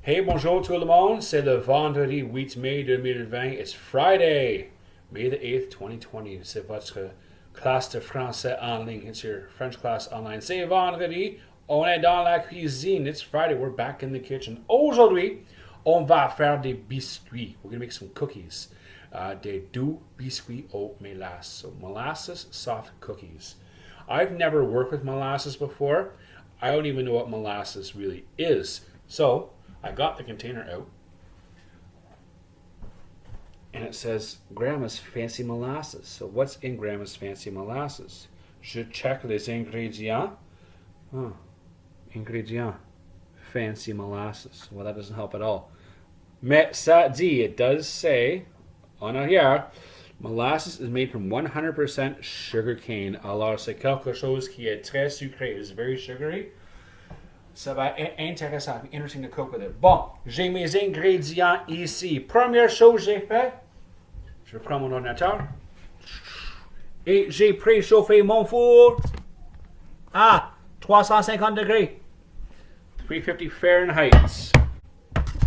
Hey, bonjour tout le monde. C'est le vendredi 8 mai 2020. It's Friday, May the 8th, 2020. C'est votre classe de français en ligne. It's your French class online. C'est vendredi. On est dans la cuisine. It's Friday. We're back in the kitchen. Aujourd'hui, on va faire des biscuits. We're going to make some cookies. Des doux biscuits au molasses. So molasses soft cookies. I've never worked with molasses before. I don't even know what molasses really is. So I got the container out, and it says Grandma's Fancy Molasses. So what's in Grandma's Fancy Molasses? Je check les ingrédients. Oh, ingrédients. Fancy Molasses. Well, that doesn't help at all. Mais ça dit, it does say, en arrière, molasses is made from 100% sugar cane. Alors, c'est quelque chose qui est très sucré. It's very sugary. Ça va être intéressant, interesting to cook with it. Bon, j'ai mes ingrédients ici. Première chose que j'ai fait, je prends mon ordinateur et j'ai préchauffé mon four à 350 degrés. 350 Fahrenheit.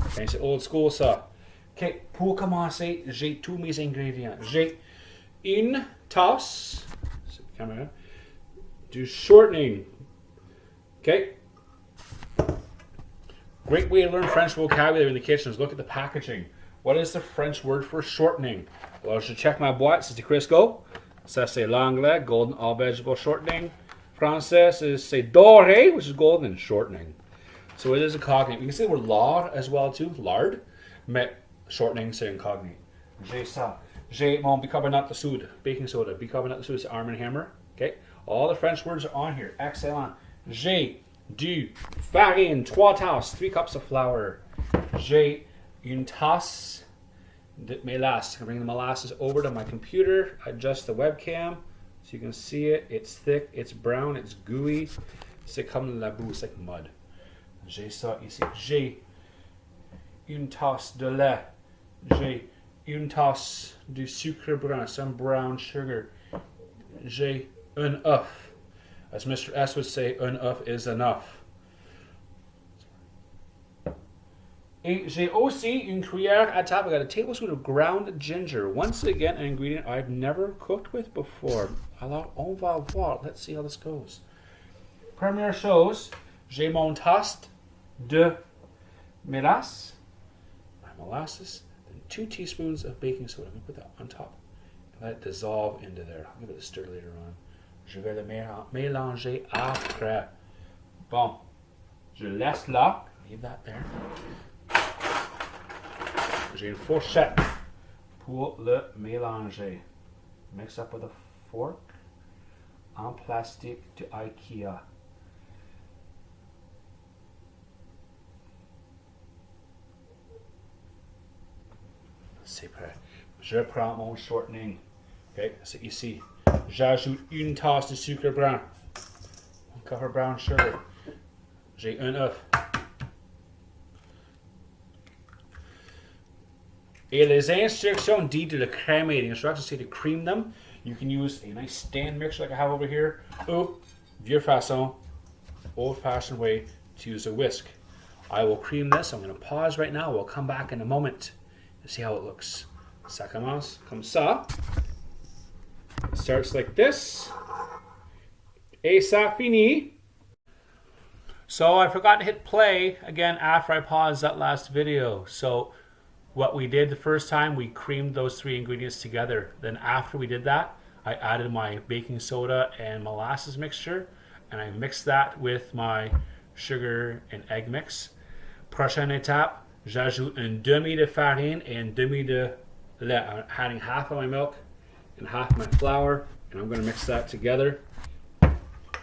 Okay, c'est old school ça. Ok, pour commencer, j'ai tous mes ingrédients. J'ai une tasse, du shortening. Okay. Great way to learn French vocabulary in the kitchen is look at the packaging. What is the French word for shortening? Well, I should check my boîte. C'est Crisco. Ça, c'est l'anglais, golden all vegetable shortening. Français, c'est doré, which is golden shortening. So it is a cognate. You can say the word lard as well too, lard. Mais shortening, c'est un cognate. J'ai ça. J'ai mon bicarbonate de soude, baking soda. Bicarbonate de soude, c'est Arm & Hammer. Okay? All the French words are on here. Excellent. J'ai du farine, 3 tasses, 3 cups of flour. J'ai une tasse de molasses. I bring the molasses over to my computer, adjust the webcam so you can see it. It's thick, it's brown, it's gooey. C'est comme la boue, it's like mud. J'ai ça ici. J'ai une tasse de lait. J'ai une tasse de sucre brun, some brown sugar. J'ai un œuf. As Mr. S would say, enough is enough. Et j'ai aussi une cuillère à table. I got a tablespoon of ground ginger. Once again, an ingredient I've never cooked with before. Alors, on va voir. Let's see how this goes. Première chose, j'ai mon tasse de molasses. Then 2 teaspoons of baking soda. I'm going to put that on top. Let it dissolve into there. I'll give it a stir later on. Je vais le mélanger après. Bon, je laisse là. Leave that there. J'ai une fourchette pour le mélanger. Mix up with a fork en plastique de IKEA. C'est prêt. Je prends mon shortening. Ok, c'est ici. J'ajoute une tasse de sucre brun. Un cup of brown sugar. J'ai un œuf. Et les instructions disent de le crémer. The instructions say to cream them. You can use a nice stand mixer like I have over here. Ou, vieux façon, old-fashioned way to use a whisk. I will cream this. I'm going to pause right now. We'll come back in a moment to see how it looks. Ça commence comme ça. It starts like this. Et ça finit. So I forgot to hit play again after I paused that last video. So what we did the first time, we creamed those 3 ingredients together. Then after we did that, I added my baking soda and molasses mixture, and I mixed that with my sugar and egg mix. Prochaine étape, j'ajoute un demi de farine et un demi de lait. I'm adding half of my milk and half my flour, and I'm going to mix that together.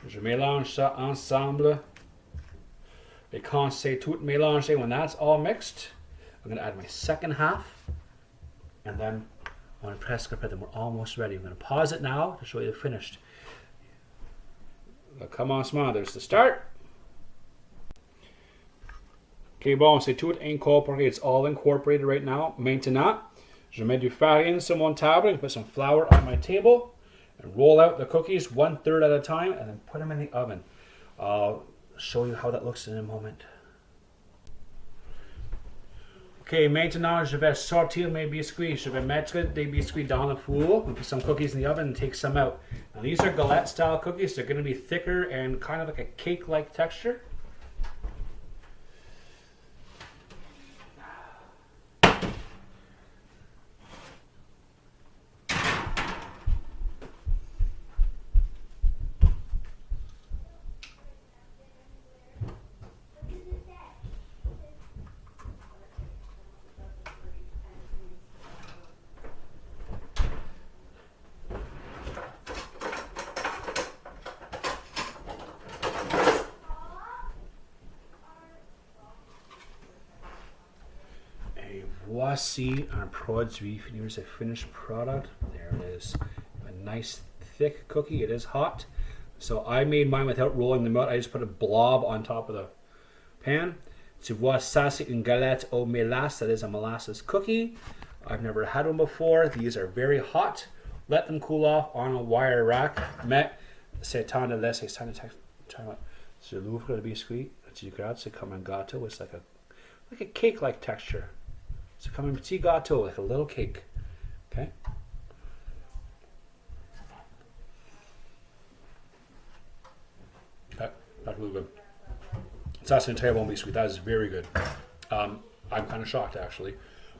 Je mélange ça ensemble. Et quand c'est tout mélangé, when that's all mixed, I'm going to add my second half, and then I'm going to press the then we're almost ready. I'm going to pause it now to show you the finished. Le commencement, there's the start. Ok, bon, c'est tout incorporé. It's all incorporated right now. Maintenant, je mets du farine sur mon table and put some flour on my table and roll out the cookies 1/3 at a time and then put them in the oven. I'll show you how that looks in a moment. Ok, maintenant je vais sortir mes biscuits. Je vais mettre des biscuits dans le four and put some cookies in the oven and take some out. Now these are galette style cookies. They're going to be thicker and kind of like a cake-like texture. Voici un produit. Here's a finished product. There it is. A nice thick cookie. It is hot. So I made mine without rolling them out. I just put a blob on top of the pan. Tu vois, ça c'est une galette au molasses. That is a molasses cookie. I've never had one before. These are very hot. Let them cool off on a wire rack. Mais c'est temps de laisser. It's time to time out. Je l'ouvre le biscuit. Tu regardes, c'est comme un gâteau. It's like a cake-like texture. So comme un petit gâteau, like a little cake. Okay. Okay, that's really good. Ça c'est un très bon biscuit. That is very good. I'm kind of shocked actually.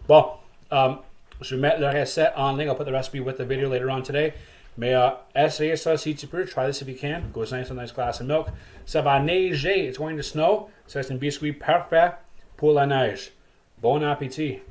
Bon, je vais mettre la recette en ligne. I'll put the recipe with the video later on today. Mais essayez ça si tu peux. Try this if you can. Goes nice with a nice glass of milk. Ça va neiger. It's going to snow. So c'est un biscuit parfait pour la neige. Bon appétit.